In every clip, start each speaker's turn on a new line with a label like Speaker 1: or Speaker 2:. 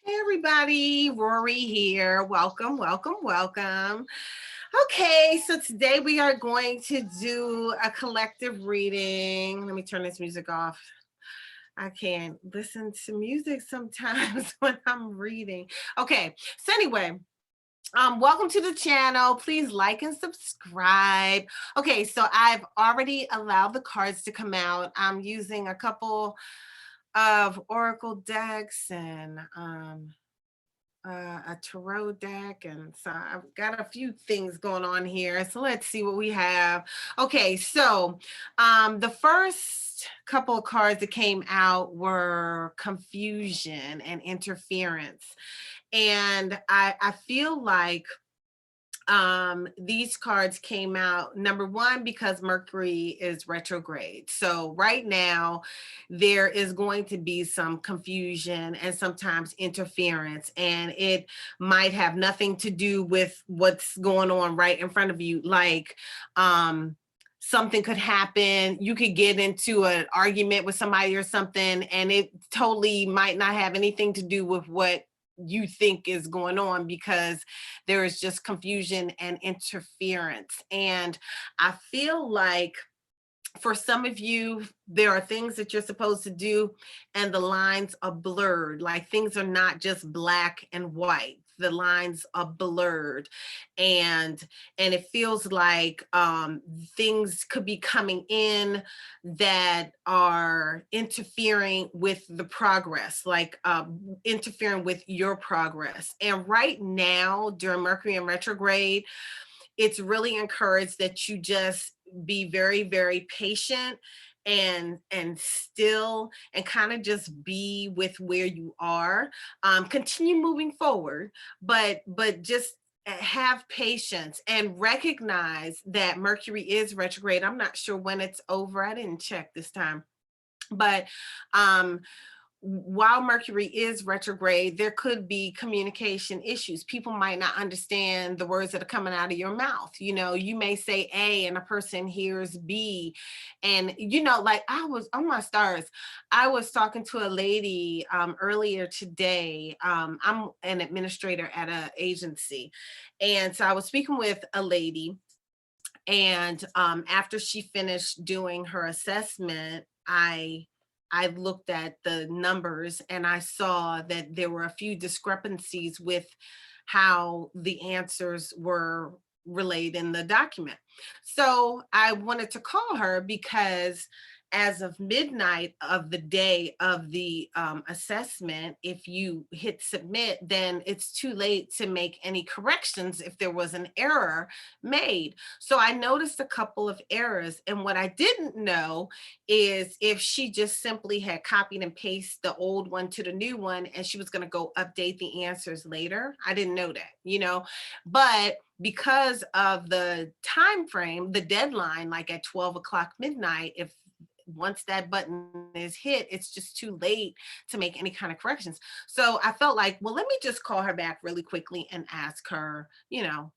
Speaker 1: Hey everybody, Rorree here. Welcome, welcome, welcome. Okay, so today we are going to do a collective reading. Let me turn this music off. I can't listen to music sometimes when I'm reading. Okay, so anyway, welcome to the channel. Please like and subscribe. Okay, so I've already allowed the cards to come out. I'm using a couple of oracle decks and a tarot deck, and so I've got a few things going on here. So let's see what we have. Okay, so the first couple of cards that came out were confusion and interference, and I feel like these cards came out, number one, because Mercury is retrograde. So right now there is going to be some confusion and sometimes interference, and it might have nothing to do with what's going on right in front of you. Like something could happen, you could get into an argument with somebody or something, and it totally might not have anything to do with what you think is going on, because there is just confusion and interference. And I feel like for some of you, there are things that you're supposed to do and the lines are blurred. Like things are not just black and white. The lines are blurred, and it feels like things could be coming in that are interfering with the progress, like interfering with your progress. And right now during Mercury in retrograde, it's really encouraged that you just be very, very patient and still, and kind of just be with where you are. Continue moving forward, but just have patience and recognize that Mercury is retrograde. I'm not sure when it's over. I didn't check this time, but while Mercury is retrograde, there could be communication issues. People might not understand the words that are coming out of your mouth. You know, you may say A and a person hears B. And, you know, like I was on my stars, I was talking to a lady earlier today. I'm an administrator at an agency. And so I was speaking with a lady. And after she finished doing her assessment, I looked at the numbers and I saw that there were a few discrepancies with how the answers were relayed in the document. So I wanted to call her because as of midnight of the day of the assessment, if you hit submit, then it's too late to make any corrections if there was an error made. So I noticed a couple of errors. And what I didn't know is if she just simply had copied and pasted the old one to the new one and she was going to go update the answers later. I didn't know that, you know, but because of the time frame, the deadline, like at 12 o'clock midnight, if once that button is hit, it's just too late to make any kind of corrections. So I felt like, well, let me just call her back really quickly and ask her, you know,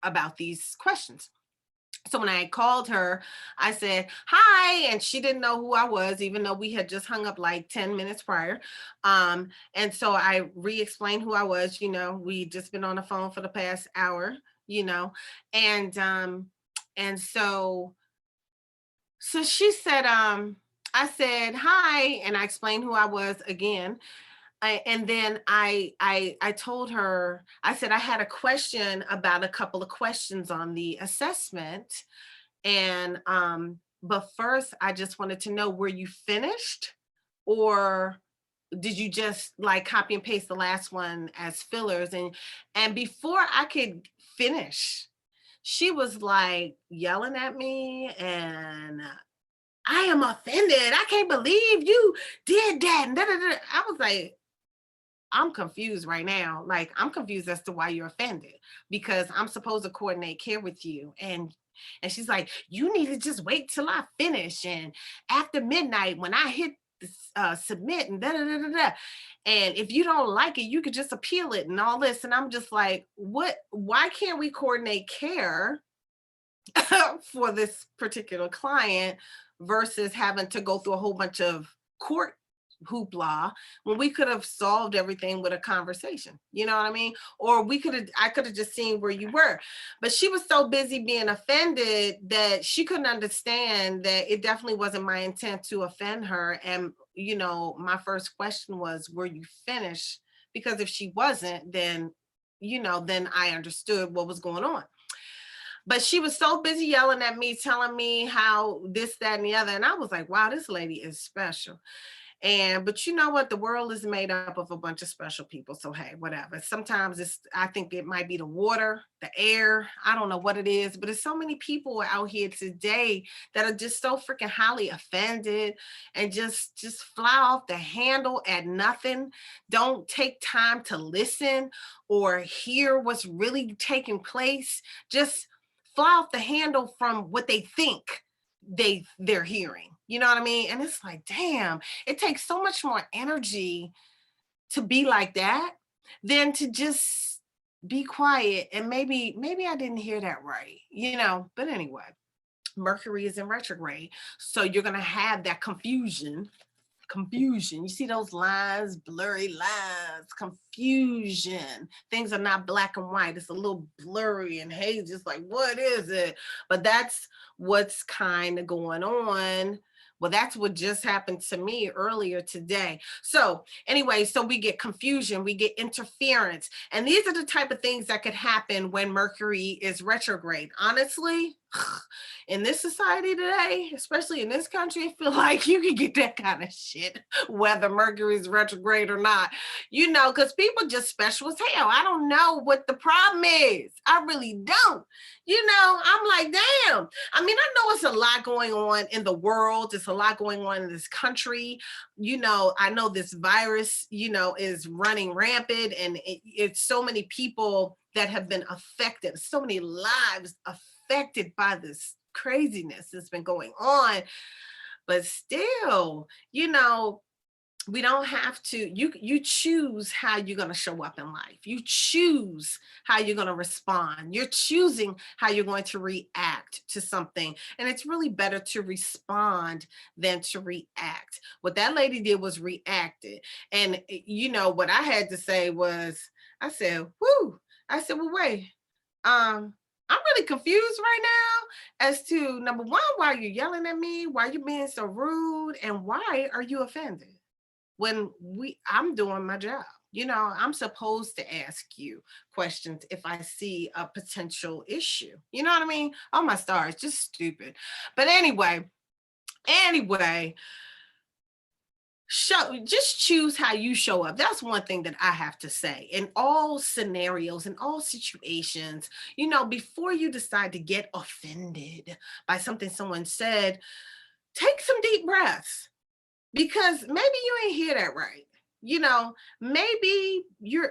Speaker 1: about these questions. So when I called her, I said, hi, and she didn't know who I was, even though we had just hung up like 10 minutes prior. And so I re-explained who I was. You know, we just been on the phone for the past hour, you know, and so she said, I said, hi, and I explained who I was again. And then I told her, I said I had a question about a couple of questions on the assessment. And but first I just wanted to know, were you finished, or did you just like copy and paste the last one as fillers? And before I could finish, she was like yelling at me, and I am offended. I can't believe you did that. And da, da, da. I was like, I'm confused right now. Like, I'm confused as to why you're offended, because I'm supposed to coordinate care with you. And she's like, you need to just wait till I finish. And after midnight, when I hit submit and da da da da da. And if you don't like it, you could just appeal it and all this. And I'm just like, what? Why can't we coordinate care for this particular client versus having to go through a whole bunch of court hoopla when we could have solved everything with a conversation. You know what I mean? Or I could have just seen where you were. But she was so busy being offended that she couldn't understand that it definitely wasn't my intent to offend her. And, my first question was, were you finished? Because if she wasn't, then I understood what was going on. But she was so busy yelling at me, telling me how this, that, and the other. And I was like, wow, this lady is special. But you know what? The world is made up of a bunch of special people. So hey, whatever. Sometimes I think it might be the water, the air. I don't know what it is, but there's so many people out here today that are just so freaking highly offended and just fly off the handle at nothing. Don't take time to listen or hear what's really taking place. Just fly off the handle from what they think they're hearing. You know what I mean? And it's like, damn, it takes so much more energy to be like that than to just be quiet. And maybe I didn't hear that right. But anyway, Mercury is in retrograde. So you're going to have that confusion. You see those lines, blurry lines, confusion. Things are not black and white. It's a little blurry and hazy. It's like, what is it? But that's what's kind of going on. Well, that's what just happened to me earlier today. So anyway, so we get confusion, we get interference. And these are the type of things that could happen when Mercury is retrograde. Honestly, in this society today, especially in this country, I feel like you can get that kind of shit, whether Mercury is retrograde or not, because people just special as hell. I don't know what the problem is. I really don't. I'm like, damn. I mean, I know it's a lot going on in the world. There's a lot going on in this country. I know this virus, is running rampant, and it's so many people that have been affected, so many lives affected by this craziness that's been going on. But still, we don't have to, you choose how you're going to show up in life. You choose how you're going to respond. You're choosing how you're going to react to something. And it's really better to respond than to react. What that lady did was reacted. And what I had to say was, I said, whoo. I said, well, wait, I'm really confused right now as to, number one, why you're yelling at me, why you're being so rude, and why are you offended? When I'm doing my job. I'm supposed to ask you questions if I see a potential issue. You know what I mean? Oh my stars, just stupid. But anyway, just choose how you show up. That's one thing that I have to say. In all scenarios, in all situations, before you decide to get offended by something someone said, take some deep breaths, because maybe you ain't hear that right.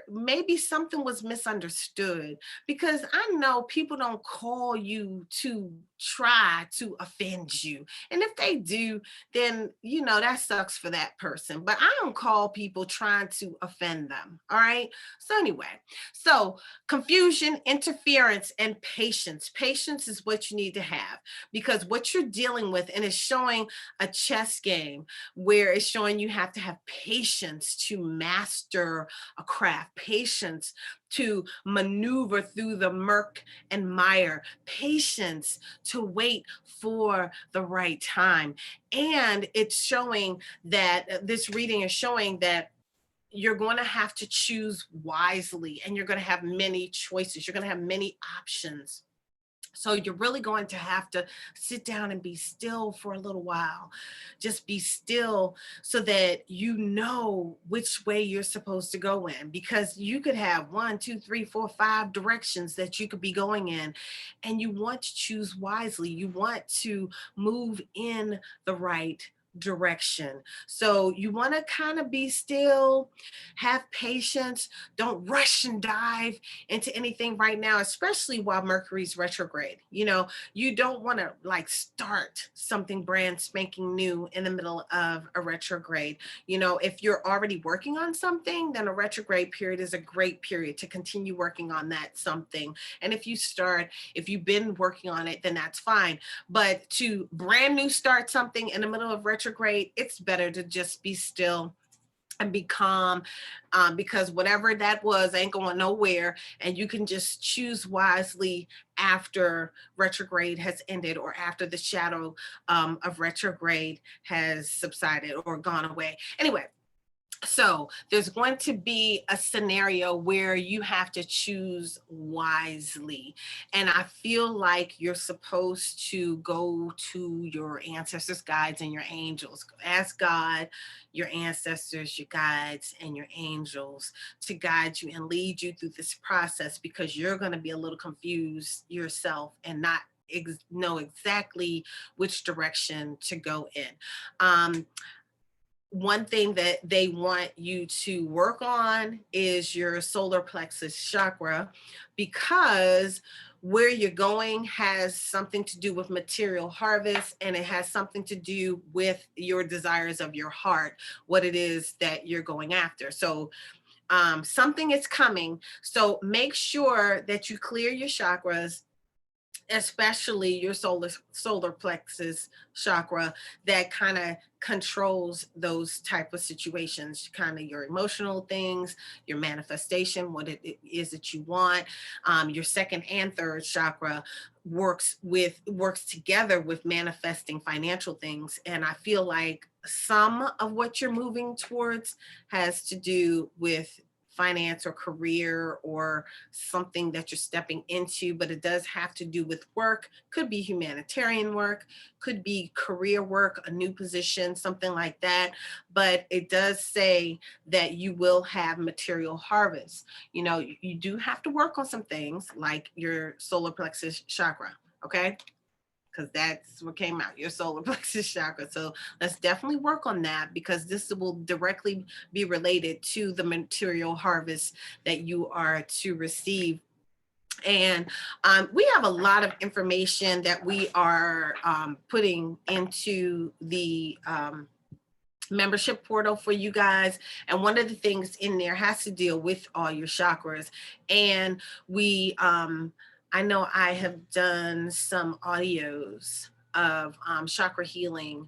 Speaker 1: Maybe something was misunderstood, because I know people don't call you to try to offend you. And if they do, then that sucks for that person. But I don't call people trying to offend them. All right. So anyway, so confusion, interference, and patience. Patience is what you need to have, because what you're dealing with, and it's showing a chess game where it's showing you have to have patience to master a craft, patience to maneuver through the murk and mire, patience to wait for the right time. And it's showing that this reading is showing that you're going to have to choose wisely, and you're going to have many choices. You're going to have many options. So you're really going to have to sit down and be still for a little while. Just be still so that you know which way you're supposed to go in, because you could have 1, 2, 3, 4, 5 directions that you could be going in, and you want to choose wisely. You want to move in the right direction. So you want to kind of be still, have patience, don't rush and dive into anything right now, especially while Mercury's retrograde. You don't want to start something brand spanking new in the middle of a retrograde. If you're already working on something, then a retrograde period is a great period to continue working on that something. And if you've been working on it, then that's fine. But to brand new start something in the middle of retrograde, it's better to just be still and be calm, because whatever that was ain't going nowhere, and you can just choose wisely after retrograde has ended, or after the shadow of retrograde has subsided or gone away. Anyway, so there's going to be a scenario where you have to choose wisely. And I feel like you're supposed to go to your ancestors, guides, and your angels. Ask God, your ancestors, your guides, and your angels to guide you and lead you through this process, because you're going to be a little confused yourself and not know exactly which direction to go in. Um, One thing that they want you to work on is your solar plexus chakra, because where you're going has something to do with material harvest, and it has something to do with your desires of your heart, what it is that you're going after. So something is coming. So make sure that you clear your chakras, especially your solar plexus chakra, that kind of controls those type of situations, kind of your emotional things, your manifestation, what it is that you want. Your second and third chakra works together with manifesting financial things, and I feel like some of what you're moving towards has to do with finance or career or something that you're stepping into, but it does have to do with work. Could be humanitarian work, could be career work, a new position, something like that. But it does say that you will have material harvest. You know, you do have to work on some things like your solar plexus chakra, okay? Because that's what came out, your solar plexus chakra. So let's definitely work on that, because this will directly be related to the material harvest that you are to receive. And we have a lot of information that we are putting into the membership portal for you guys. And one of the things in there has to deal with all your chakras. And we, I know I have done some audios of chakra healing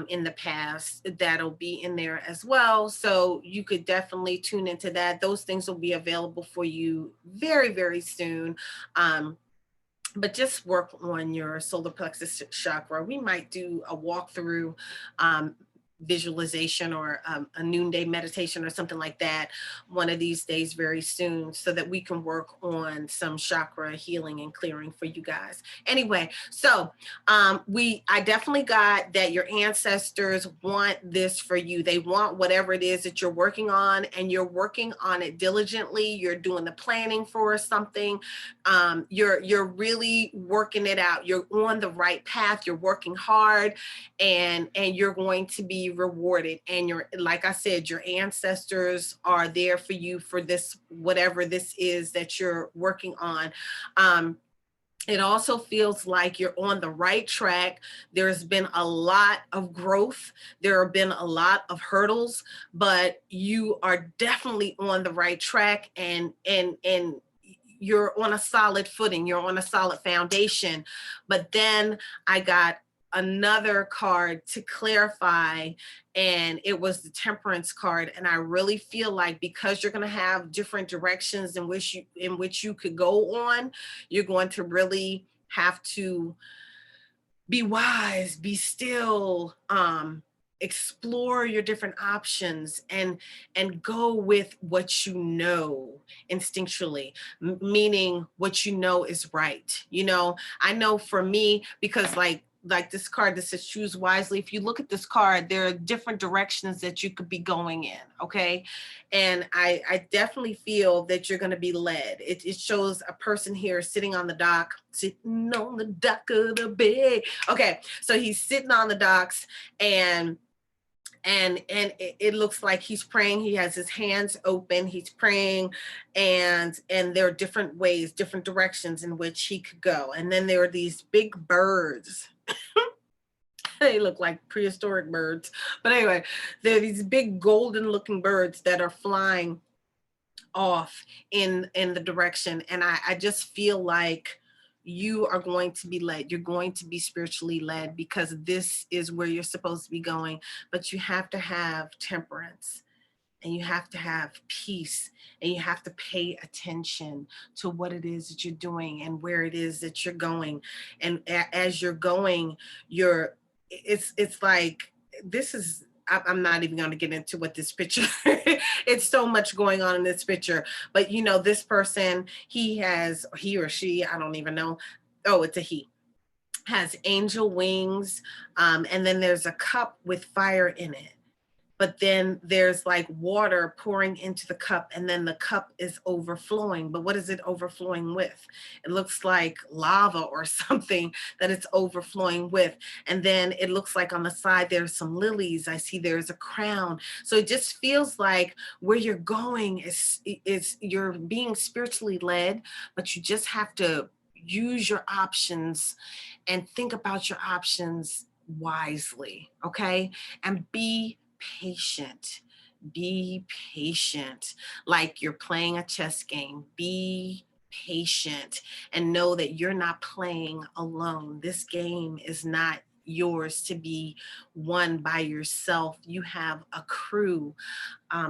Speaker 1: in the past that'll be in there as well. So you could definitely tune into that. Those things will be available for you very, very soon. But just work on your solar plexus chakra. We might do a walkthrough visualization or a noonday meditation or something like that one of these days very soon, so that we can work on some chakra healing and clearing for you guys. Anyway, so I definitely got that your ancestors want this for you. They want whatever it is that you're working on, and you're working on it diligently. You're doing the planning for something. You're really working it out. You're on the right path. You're working hard, and you're going to be rewarded. And you're, like I said, your ancestors are there for you for this, whatever this is that you're working on. It also feels like you're on the right track. There's been a lot of growth. There have been a lot of hurdles, but you are definitely on the right track, and you're on a solid footing. You're on a solid foundation. But then I got another card to clarify, and it was the temperance card. And I really feel like, because you're going to have different directions in which you could go on, you're going to really have to be wise, be still, explore your different options, and go with what you know instinctually, meaning what you know is right. You know, I know for me, because like this card that says choose wisely, if you look at this card, there are different directions that you could be going in, okay? And I definitely feel that you're going to be led. It shows a person here sitting on the dock of the bay. Okay, so he's sitting on the docks, and it looks like he's praying. He has his hands open, he's praying, and there are different ways, different directions in which he could go. And then there are these big birds. They look like prehistoric birds, but anyway, there are these big golden looking birds that are flying off in the direction. And I just feel like you are going to be led. You're going to be spiritually led, because this is where you're supposed to be going. But you have to have temperance. and you have to have peace, and you have to pay attention to what it is that you're doing and where it is that you're going. And as you're going, it's like, this is, I'm not even going to get into what this picture it's so much going on in this picture. But you know, this person, he or she, I don't even know. Oh, it's a he, has angel wings. And then there's a cup with fire in it, but then there's like water pouring into the cup, and then the cup is overflowing. But what is it overflowing with? It looks like lava or something that it's overflowing with. And then it looks like on the side there's some lilies. I see there's a crown. So it just feels like where you're going is you're being spiritually led, but you just have to use your options and think about your options wisely, okay? And be patient. Be patient. Like you're playing a chess game. Be patient and know that you're not playing alone. This game is not yours to be won by yourself. You have a crew.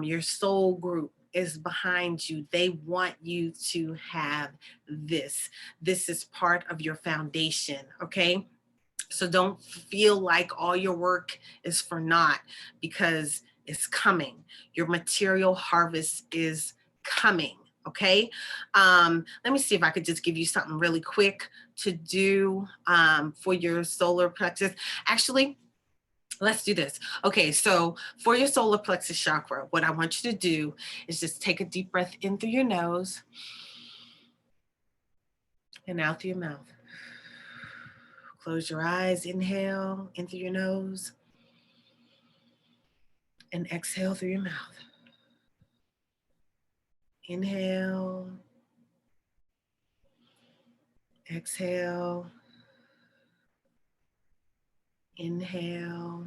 Speaker 1: Your soul group is behind you. They want you to have this. This is part of your foundation, okay? So don't feel like all your work is for naught, because it's coming. Your material harvest is coming. Okay. Let me see if I could just give you something really quick to do for your solar plexus. Actually, let's do this. Okay, so for your solar plexus chakra, what I want you to do is just take a deep breath in through your nose and out through your mouth. Close your eyes, inhale in through your nose, and exhale through your mouth. Inhale, exhale, inhale,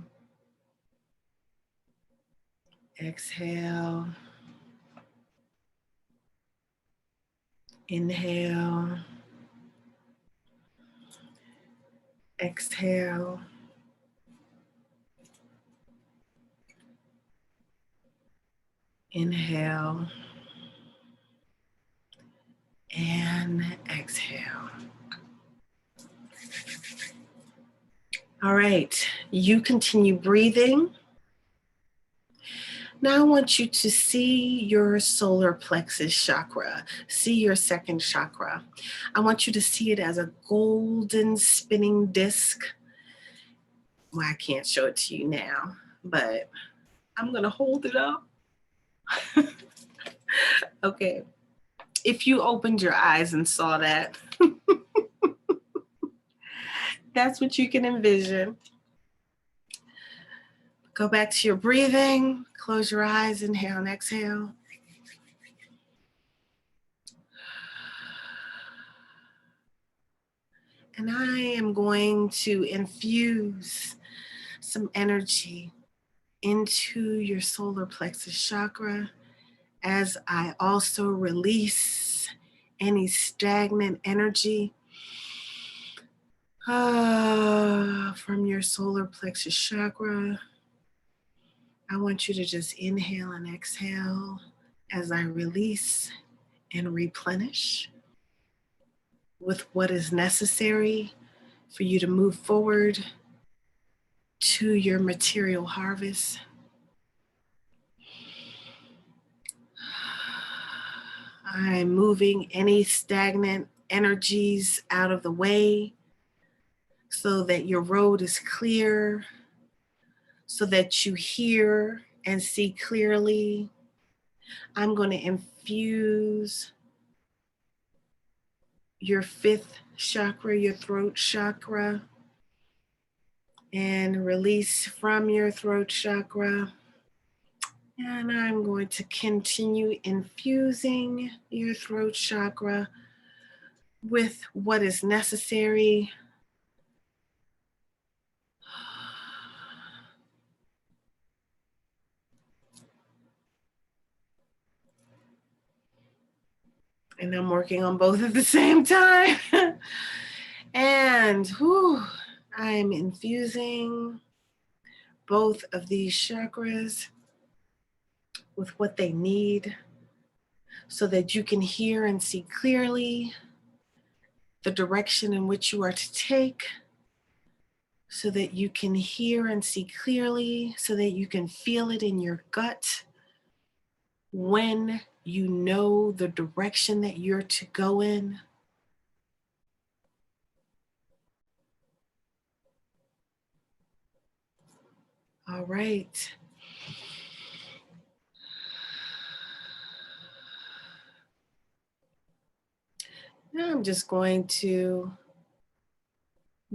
Speaker 1: exhale, inhale, exhale, inhale, and exhale. All right, you continue breathing. Now I want you to see your solar plexus chakra, see your second chakra. I want you to see it as a golden spinning disc. Well, I can't show it to you now, but I'm gonna hold it up. Okay, if you opened your eyes and saw that, that's what you can envision. Go back to your breathing, close your eyes, inhale and exhale. And I am going to infuse some energy into your solar plexus chakra as I also release any stagnant energy from your solar plexus chakra. I want you to just inhale and exhale as I release and replenish with what is necessary for you to move forward to your material harvest. I'm moving any stagnant energies out of the way so that your road is clear, so that you hear and see clearly. I'm going to infuse your fifth chakra, your throat chakra, and release from your throat chakra. And I'm going to continue infusing your throat chakra with what is necessary. And I'm working on both at the same time. And I'm infusing both of these chakras with what they need so that you can hear and see clearly the direction in which you are to take, so that you can hear and see clearly, so that you can feel it in your gut when you know the direction that you're to go in. All right. Now I'm just going to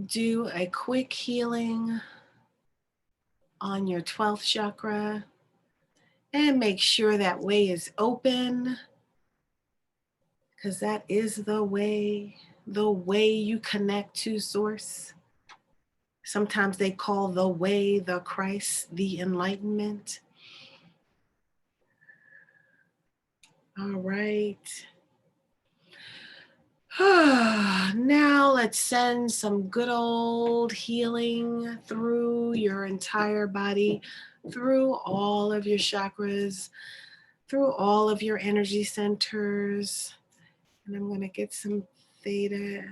Speaker 1: do a quick healing on your 12th chakra and make sure that way is open, because that is the way you connect to source. Sometimes they call the way, the Christ, the enlightenment. All right. Now let's send some good old healing through your entire body, through all of your chakras, through all of your energy centers. And I'm going to get some theta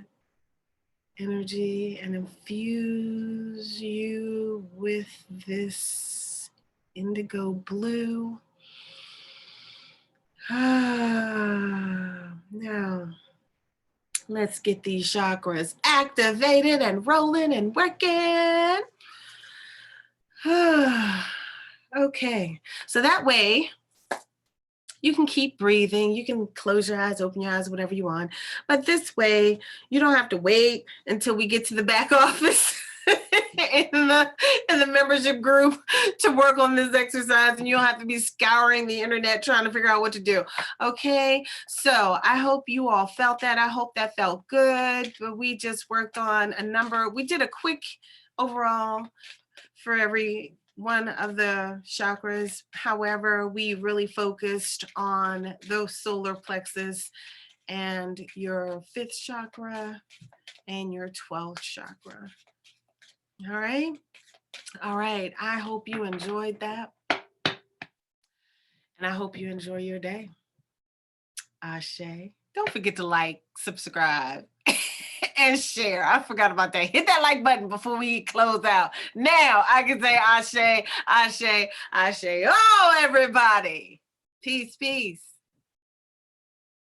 Speaker 1: energy and infuse you with this indigo blue. Now, let's get these chakras activated and rolling and working. Okay, so that way you can keep breathing. You can close your eyes, open your eyes, whatever you want. But this way, you don't have to wait until we get to the back office in the membership group to work on this exercise, and you don't have to be scouring the internet trying to figure out what to do. Okay, so I hope you all felt that. I hope that felt good. But we just worked on a number. We did a quick overall for every one of the chakras. However, we really focused on those solar plexus and your 5th chakra and your 12th chakra. All right. All right. I hope you enjoyed that. And I hope you enjoy your day. Ashe. Don't forget to like, subscribe, and share. I forgot about that. Hit that like button before we close out. Now I can say Ashe, Ashe, Ashe. Oh, everybody. Peace, peace.